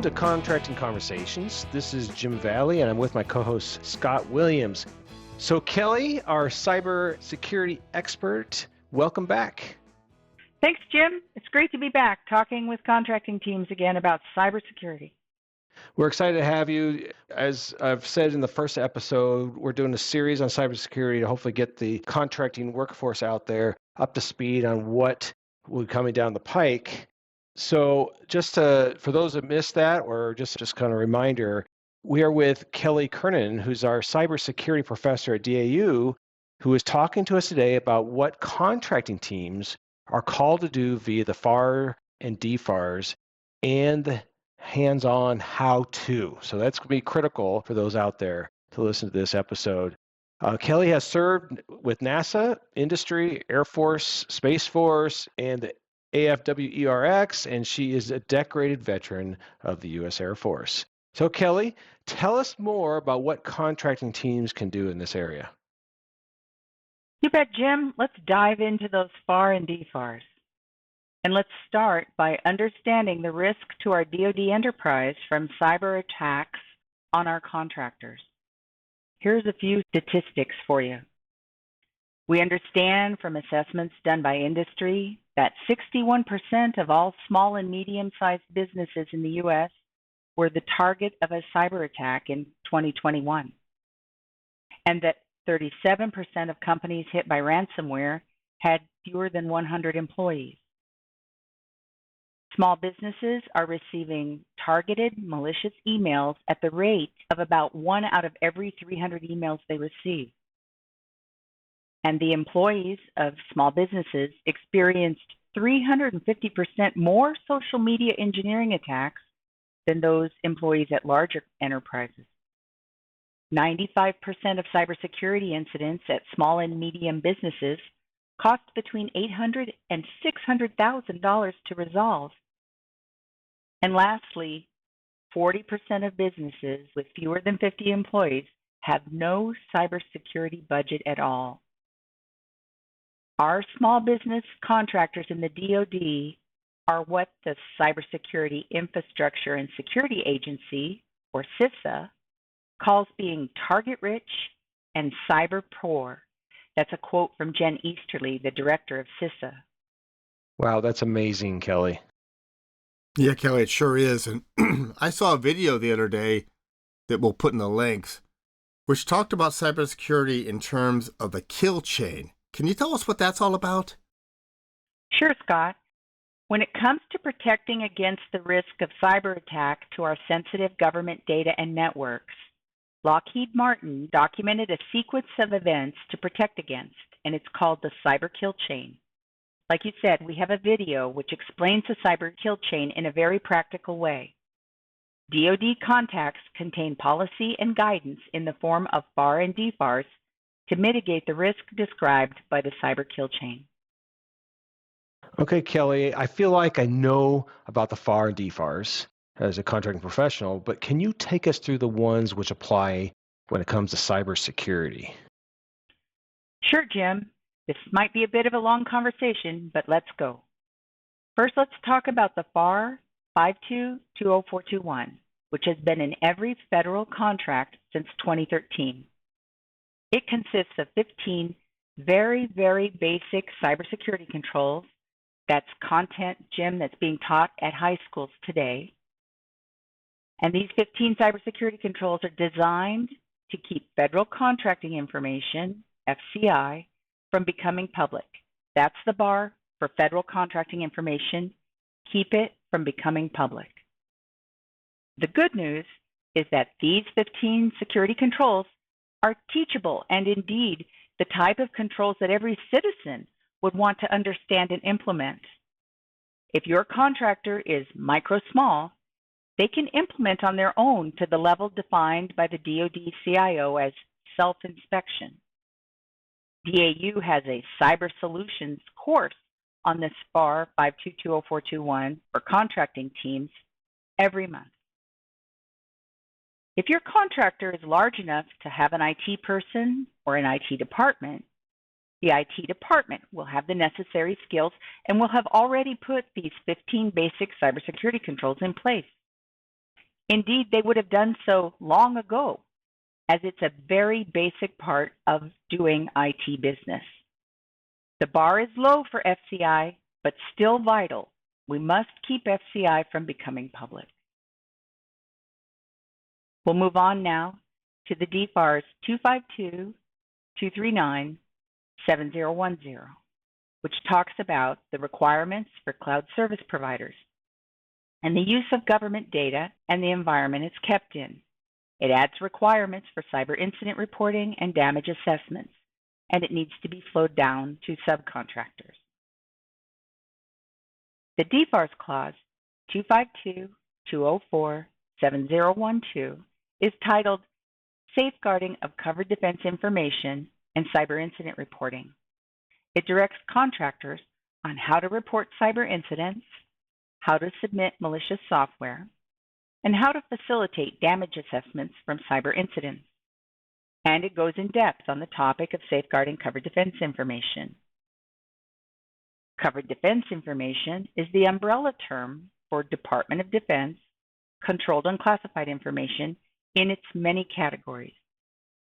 Welcome to Contracting Conversations. This is Jim Valley, and I'm with my co-host Scott Williams. So Kelley, our cybersecurity expert, welcome back. Thanks, Jim. It's great to be back talking with contracting teams again about cybersecurity. We're excited to have you. As I've said in the first episode, we're doing a series on cybersecurity to hopefully get the contracting workforce out there up to speed on what will be coming down the pike. So for those that missed that, or just kind of a reminder, we are with Kelley Kiernan, who's our cybersecurity professor at DAU, who is talking to us today about what contracting teams are called to do via the FAR and DFARS and the hands-on how-to. So that's going to be critical for those out there to listen to this episode. Kelley has served with NASA, industry, Air Force, Space Force, and the AFWERX, and she is a decorated veteran of the U.S. Air Force. So Kelley, tell us more about what contracting teams can do in this area. You bet, Jim. Let's dive into those FAR and DFARS. And let's start by understanding the risk to our DoD enterprise from cyber attacks on our contractors. Here's a few statistics for you. We understand from assessments done by industry that 61% of all small and medium-sized businesses in the U.S. were the target of a cyber attack in 2021, and that 37% of companies hit by ransomware had fewer than 100 employees. Small businesses are receiving targeted malicious emails at the rate of about 1 out of every 300 emails they receive. And the employees of small businesses experienced 350% more social media engineering attacks than those employees at larger enterprises. 95% of cybersecurity incidents at small and medium businesses cost between $800,000 and $600,000 to resolve. And lastly, 40% of businesses with fewer than 50 employees have no cybersecurity budget at all. Our small business contractors in the DoD are what the Cybersecurity Infrastructure and Security Agency, or CISA, calls being target-rich and cyber-poor. That's a quote from Jen Easterly, the director of CISA. Wow, that's amazing, Kelley. Yeah, Kelley, it sure is. And I saw a video the other day that we'll put in the links, which talked about cybersecurity in terms of the kill chain. Can you tell us what that's all about? Sure, Scott. When it comes to protecting against the risk of cyber attack to our sensitive government data and networks, Lockheed Martin documented a sequence of events to protect against, and it's called the cyber kill chain. Like you said, we have a video which explains the cyber kill chain in a very practical way. DoD contacts contain policy and guidance in the form of FAR and DFARS to mitigate the risk described by the cyber kill chain. Okay, Kelley, I feel like I know about the FAR and DFARS as a contracting professional, but can you take us through the ones which apply when it comes to cybersecurity? Sure, Jim. This might be a bit of a long conversation, but let's go. First, let's talk about the FAR 52-20421, which has been in every federal contract since 2013. It consists of 15 very, very basic cybersecurity controls. That's content, Jim, that's being taught at high schools today. And these 15 cybersecurity controls are designed to keep federal contracting information, FCI, from becoming public. That's the bar for federal contracting information. Keep it from becoming public. The good news is that these 15 security controls are teachable and indeed the type of controls that every citizen would want to understand and implement. If your contractor is micro-small, they can implement on their own to the level defined by the DoD CIO as self-inspection. DAU has a Cyber Solutions course on this FAR 52-20421 for contracting teams every month. If your contractor is large enough to have an IT person or an IT department, the IT department will have the necessary skills and will have already put these 15 basic cybersecurity controls in place. Indeed, they would have done so long ago, as it's a very basic part of doing IT business. The bar is low for FCI, but still vital. We must keep FCI from becoming public. We'll move on now to the DFARS 252-239-7010, which talks about the requirements for cloud service providers and the use of government data and the environment it's kept in. It adds requirements for cyber incident reporting and damage assessments, and it needs to be flowed down to subcontractors. The DFARS clause 252-204-7012 is titled Safeguarding of Covered Defense Information and Cyber Incident Reporting. It directs contractors on how to report cyber incidents, how to submit malicious software, and how to facilitate damage assessments from cyber incidents. And it goes in depth on the topic of safeguarding covered defense information. Covered defense information is the umbrella term for Department of Defense controlled and classified information in its many categories.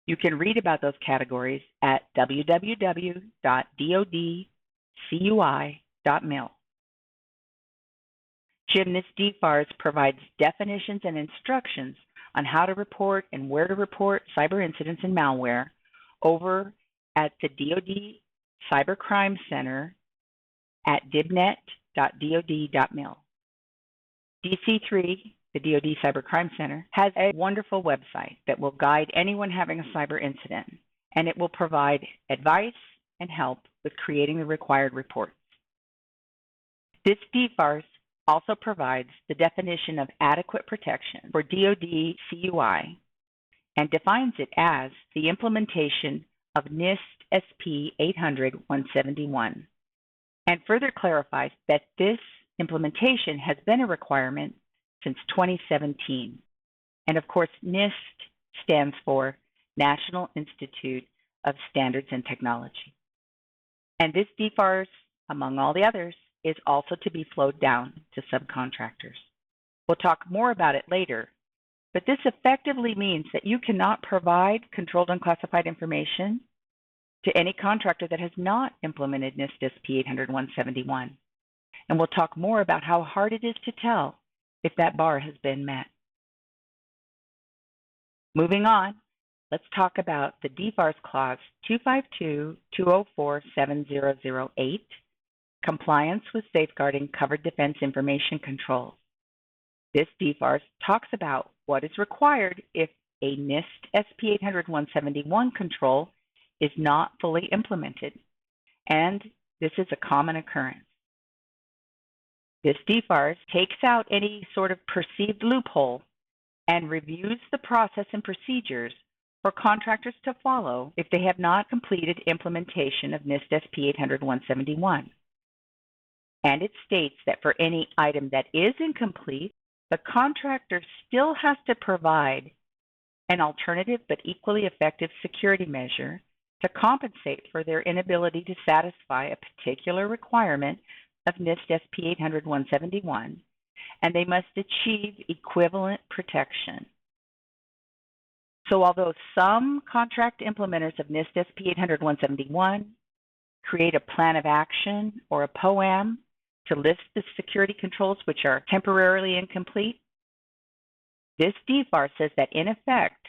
You can read about those categories at www.dodcui.mil. Jim, this DFARS provides definitions and instructions on how to report and where to report cyber incidents and malware over at the DoD Cybercrime Center at dibnet.dod.mil. DC3, the DoD Cybercrime Center, has a wonderful website that will guide anyone having a cyber incident, and it will provide advice and help with creating the required reports. This DFARS also provides the definition of adequate protection for DoD CUI and defines it as the implementation of NIST SP 800-171, and further clarifies that this implementation has been a requirement since 2017. And of course, NIST stands for National Institute of Standards and Technology. And this DFARS, among all the others, is also to be flowed down to subcontractors. We'll talk more about it later, but this effectively means that you cannot provide controlled unclassified information to any contractor that has not implemented NIST SP 800-171. And we'll talk more about how hard it is to tell if that bar has been met. Moving on, let's talk about the DFARS Clause 252-204-7008, Compliance with Safeguarding Covered Defense Information Controls. This DFARS talks about what is required if a NIST SP 800-171 control is not fully implemented, and this is a common occurrence. This DFARS takes out any sort of perceived loophole and reviews the process and procedures for contractors to follow if they have not completed implementation of NIST SP 800-171. And it states that for any item that is incomplete, the contractor still has to provide an alternative but equally effective security measure to compensate for their inability to satisfy a particular requirement of NIST SP 800-171, and they must achieve equivalent protection. So although some contract implementers of NIST SP 800-171 create a plan of action or a POAM to list the security controls which are temporarily incomplete, this DFAR says that in effect,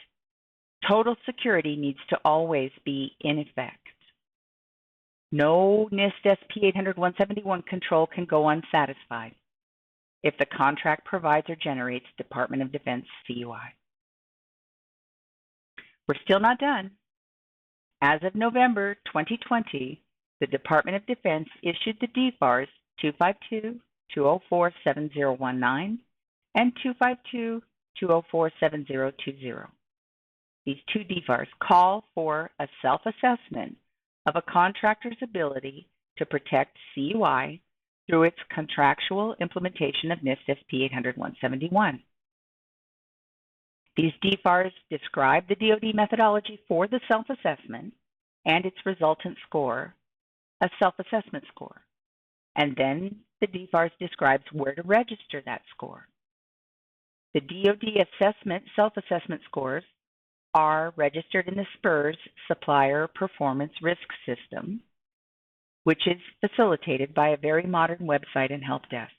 total security needs to always be in effect. No NIST SP 800-171 control can go unsatisfied if the contract provides or generates Department of Defense CUI. We're still not done. As of November 2020, the Department of Defense issued the DFARS 252-204-7019 and 252-204-7020. These two DFARS call for a self-assessment of a contractor's ability to protect CUI through its contractual implementation of NIST SP 800-171. These DFARS describe the DoD methodology for the self-assessment and its resultant score, a self-assessment score. And then the DFARS describes where to register that score. The DoD assessment, self-assessment scores are registered in the SPRS Supplier Performance Risk System, which is facilitated by a very modern website and help desk.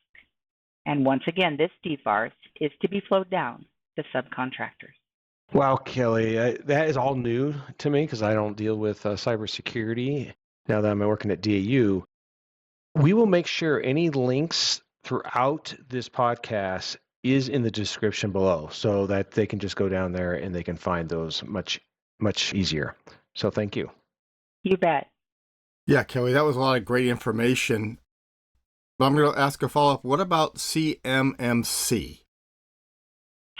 And once again, this DFARS is to be flowed down to subcontractors. Wow, Kelley, that is all new to me because I don't deal with cybersecurity now that I'm working at DAU. We will make sure any links throughout this podcast is in the description below so that they can just go down there and they can find those much, much easier. So thank you. You bet. Yeah, Kelley, that was a lot of great information. But I'm going to ask a follow-up. What about CMMC?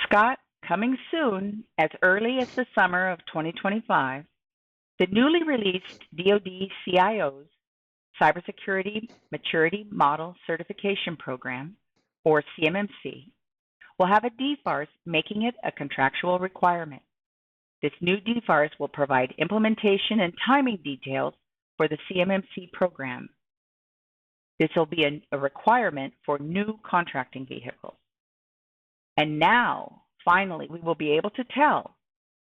Scott, coming soon, as early as the summer of 2025, the newly released DoD CIO's Cybersecurity Maturity Model Certification Program, or CMMC, will have a DFARS, making it a contractual requirement. This new DFARS will provide implementation and timing details for the CMMC program. This will be a requirement for new contracting vehicles. And now, finally, we will be able to tell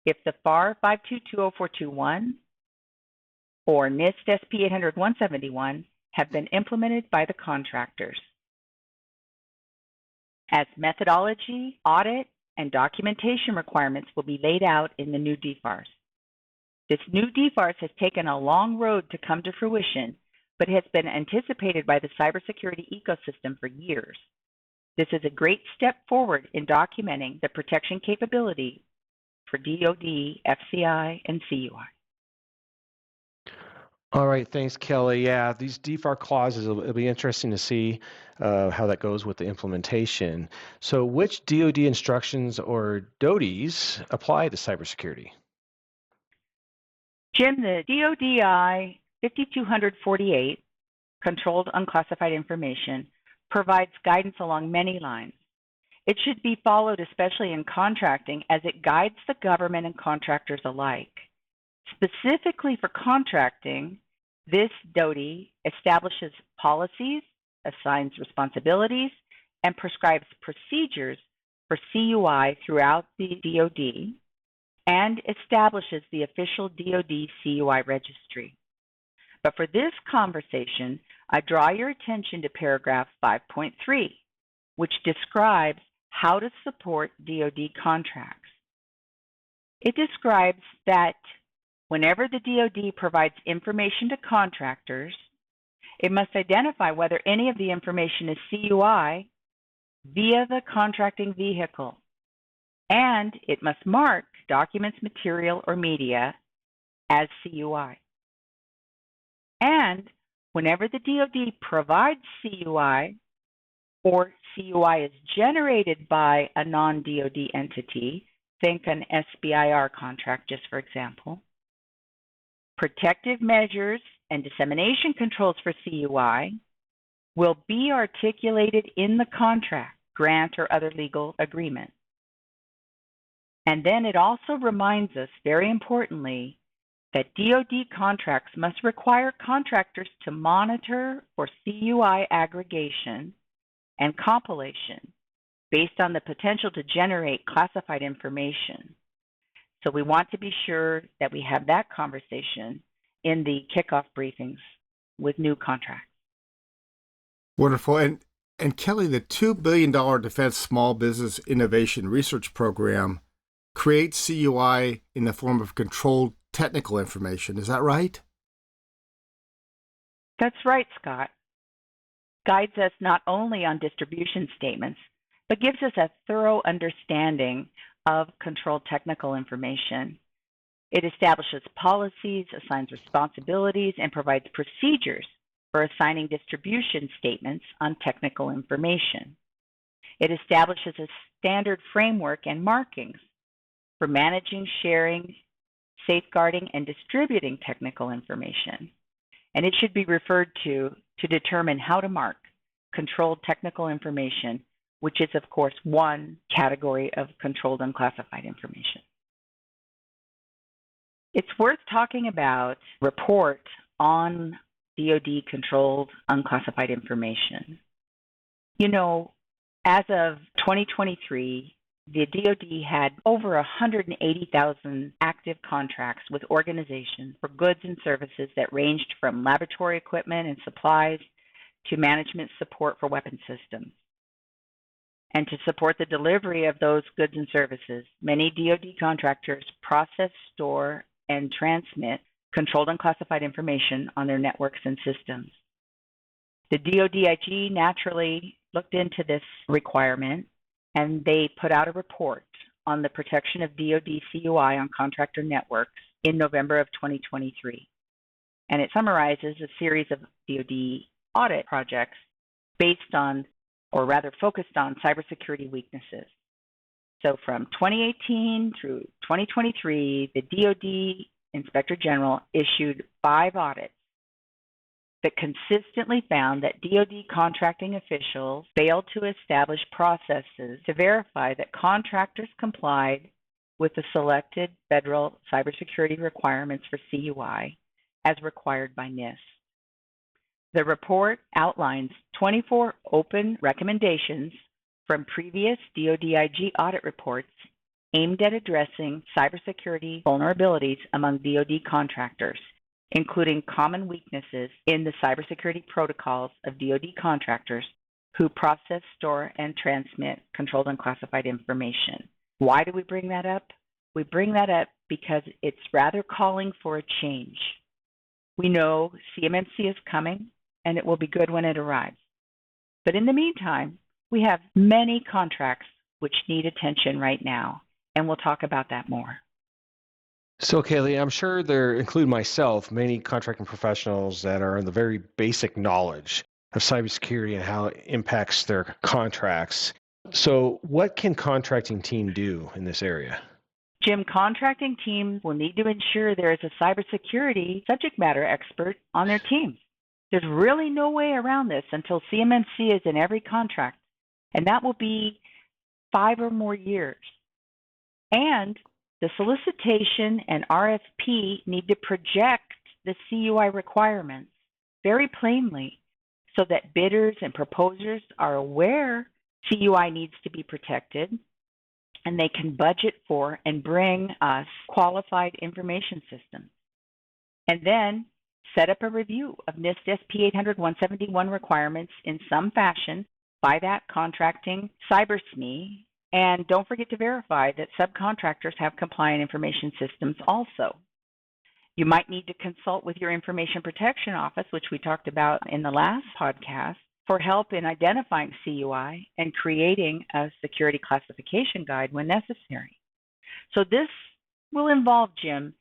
if the FAR 5220421 or NIST SP 800-171 have been implemented by the contractors. As methodology, audit, and documentation requirements will be laid out in the new DFARS. This new DFARS has taken a long road to come to fruition, but has been anticipated by the cybersecurity ecosystem for years. This is a great step forward in documenting the protection capability for DoD, FCI, and CUI. All right, thanks, Kelley. Yeah, these DFAR clauses, it'll be interesting to see how that goes with the implementation. So which DoD instructions or DODs apply to cybersecurity? Jim, the DoDI 5248, Controlled Unclassified Information, provides guidance along many lines. It should be followed, especially in contracting, as it guides the government and contractors alike. Specifically for contracting, this DoD establishes policies, assigns responsibilities, and prescribes procedures for CUI throughout the DoD, and establishes the official DoD CUI registry. But for this conversation, I draw your attention to paragraph 5.3, which describes how to support DoD contracts. It describes that whenever the DoD provides information to contractors, it must identify whether any of the information is CUI via the contracting vehicle, and it must mark documents, material, or media as CUI. And whenever the DoD provides CUI, or CUI is generated by a non-DoD entity, think an SBIR contract, just for example, protective measures and dissemination controls for CUI will be articulated in the contract, grant, or other legal agreement. And then it also reminds us, very importantly, that DoD contracts must require contractors to monitor for CUI aggregation and compilation based on the potential to generate classified information. So we want to be sure that we have that conversation in the kickoff briefings with new contracts. Wonderful. And Kelley, the $2 billion Defense Small Business Innovation Research Program creates CUI in the form of controlled technical information. Is that right? That's right, Scott. Guides us not only on distribution statements, but gives us a thorough understanding of controlled technical information. It establishes policies, assigns responsibilities, and provides procedures for assigning distribution statements on technical information. It establishes a standard framework and markings for managing, sharing, safeguarding, and distributing technical information. And it should be referred to determine how to mark controlled technical information, which is, of course, one category of controlled unclassified information. It's worth talking about report on DoD controlled unclassified information. You know, as of 2023, the DoD had over 180,000 active contracts with organizations for goods and services that ranged from laboratory equipment and supplies to management support for weapon systems. And to support the delivery of those goods and services, many DoD contractors process, store, and transmit controlled and classified information on their networks and systems. The DoDIG naturally looked into this requirement, and they put out a report on the protection of DoD CUI on contractor networks in November of 2023. And it summarizes a series of DoD audit projects based on, or rather focused on, cybersecurity weaknesses. So from 2018 through 2023, the DoD Inspector General issued 5 audits that consistently found that DoD contracting officials failed to establish processes to verify that contractors complied with the selected federal cybersecurity requirements for CUI as required by NIST. The report outlines 24 open recommendations from previous DoDIG audit reports aimed at addressing cybersecurity vulnerabilities among DoD contractors, including common weaknesses in the cybersecurity protocols of DoD contractors who process, store, and transmit controlled and classified information. Why do we bring that up? We bring that up because it's rather calling for a change. We know CMMC is coming, and it will be good when it arrives. But in the meantime, we have many contracts which need attention right now, and we'll talk about that more. So, Kelley, I'm sure there include myself, many contracting professionals that are in the very basic knowledge of cybersecurity and how it impacts their contracts. So what can contracting team do in this area? Jim, contracting teams will need to ensure there is a cybersecurity subject matter expert on their teams. There's really no way around this until CMMC is in every contract, and that will be 5 or more years. And the solicitation and RFP need to project the CUI requirements very plainly so that bidders and proposers are aware CUI needs to be protected, and they can budget for and bring us qualified information systems. And then set up a review of NIST SP 800-171 requirements in some fashion by that contracting cyber SME. And don't forget to verify that subcontractors have compliant information systems also. You might need to consult with your Information Protection Office, which we talked about in the last podcast, for help in identifying CUI and creating a security classification guide when necessary. So this will involve, Jim,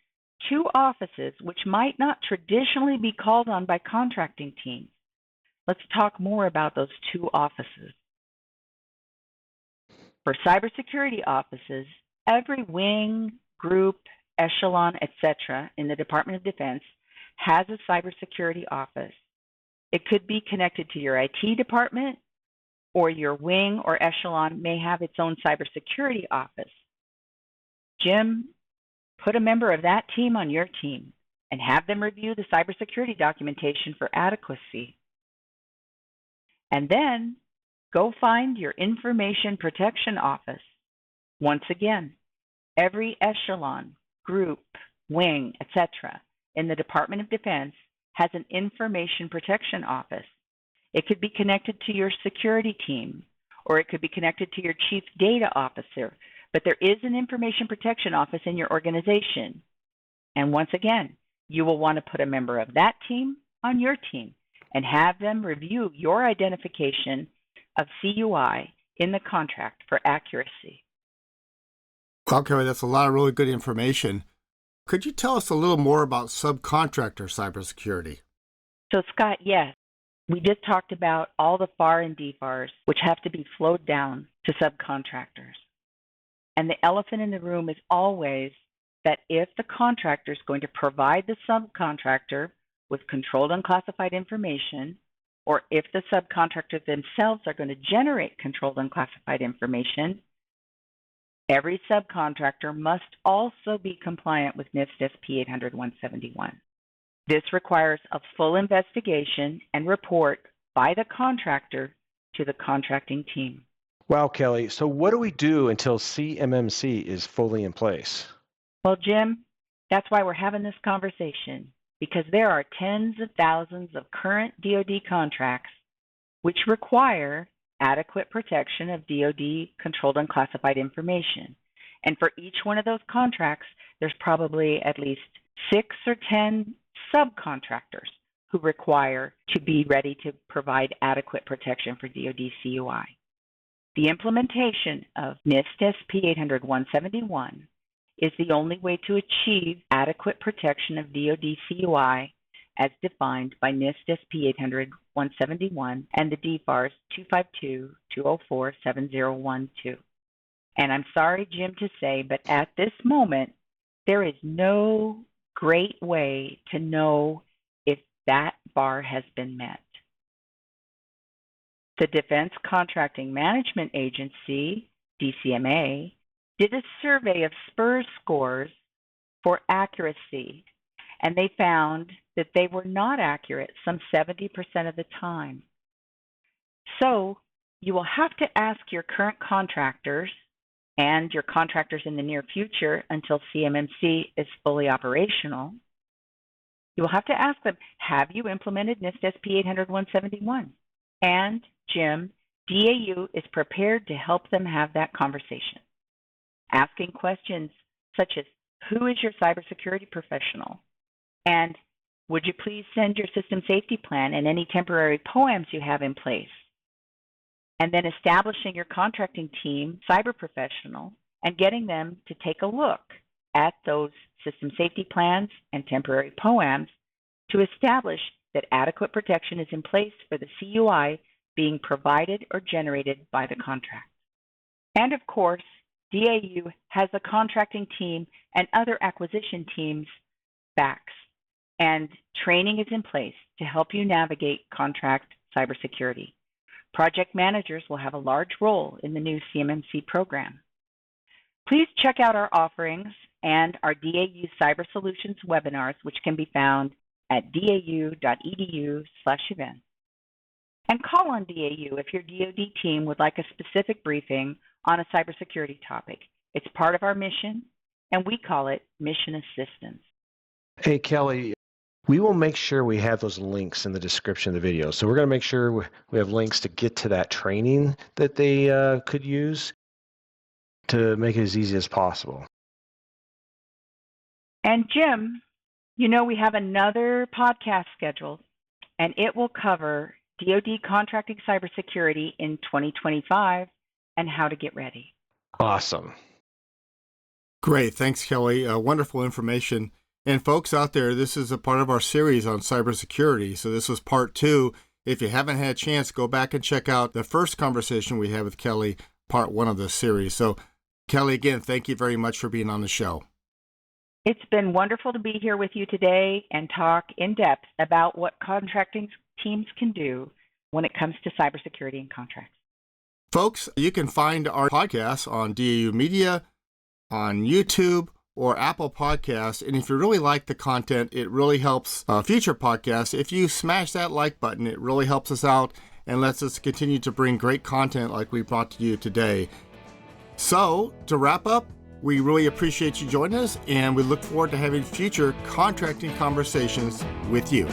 2 offices which might not traditionally be called on by contracting teams. Let's talk more about those 2 offices. For cybersecurity offices, every wing, group, echelon, etc. in the Department of Defense has a cybersecurity office. It could be connected to your IT department, or your wing or echelon may have its own cybersecurity office. Jim, put a member of that team on your team and have them review the cybersecurity documentation for adequacy. And then go find your Information Protection Office. Once again, every echelon, group, wing, etc. in the Department of Defense has an Information Protection Office. It could be connected to your security team, or it could be connected to your Chief Data Officer, but there is an Information Protection Office in your organization. And once again, you will want to put a member of that team on your team and have them review your identification of CUI in the contract for accuracy. Well, Kelley, that's a lot of really good information. Could you tell us a little more about subcontractor cybersecurity? So, Scott, yes, we just talked about all the FAR and DFARS, which have to be flowed down to subcontractors. And the elephant in the room is always that if the contractor is going to provide the subcontractor with controlled unclassified information, or if the subcontractors themselves are going to generate controlled unclassified information, every subcontractor must also be compliant with NIST SP 800-171. This requires a full investigation and report by the contractor to the contracting team. Wow, Kelley. So what do we do until CMMC is fully in place? Well, Jim, that's why we're having this conversation, because there are tens of thousands of current DoD contracts which require adequate protection of DoD controlled unclassified information. And for each one of those contracts, there's probably at least 6 or 10 subcontractors who require to be ready to provide adequate protection for DoD CUI. The implementation of NIST SP 800-171 is the only way to achieve adequate protection of DoD CUI as defined by NIST SP 800-171 and the DFARS 252-204-7012. And I'm sorry, Jim, to say, but at this moment, there is no great way to know if that bar has been met. The Defense Contracting Management Agency, DCMA, did a survey of SPURS scores for accuracy, and they found that they were not accurate some 70% of the time. So you will have to ask your current contractors and your contractors in the near future until CMMC is fully operational. You will have to ask them, have you implemented NIST SP 800-171? And Jim, DAU is prepared to help them have that conversation. Asking questions such as, who is your cybersecurity professional? And would you please send your system safety plan and any temporary POAMs you have in place? And then establishing your contracting team, cyber professional, and getting them to take a look at those system safety plans and temporary POAMs to establish that adequate protection is in place for the CUI being provided or generated by the contract. And of course, DAU has a contracting team and other acquisition teams' backs, and training is in place to help you navigate contract cybersecurity. Project managers will have a large role in the new CMMC program. Please check out our offerings and our DAU Cyber Solutions webinars, which can be found at dau.edu/events. And call on DAU if your DoD team would like a specific briefing on a cybersecurity topic. It's part of our mission, and we call it mission assistance. Hey, Kelley, we will make sure we have those links in the description of the video. So we're going to make sure we have links to get to that training that they could use to make it as easy as possible. And Jim, you know we have another podcast scheduled, and it will cover DoD contracting cybersecurity in 2025 and how to get ready. Awesome. Great. Thanks, Kelley. Wonderful information. And folks out there, this is a part of our series on cybersecurity. So this was part 2. If you haven't had a chance, go back and check out the first conversation we had with Kelley, part 1 of this series. So Kelley, again, thank you very much for being on the show. It's been wonderful to be here with you today and talk in depth about what contracting teams can do when it comes to cybersecurity and contracts. Folks, you can find our podcasts on DAU Media, on YouTube, or Apple Podcasts. And if you really like the content, it really helps future podcasts. If you smash that like button, it really helps us out and lets us continue to bring great content like we brought to you today. So, to wrap up, we really appreciate you joining us, and we look forward to having future contracting conversations with you.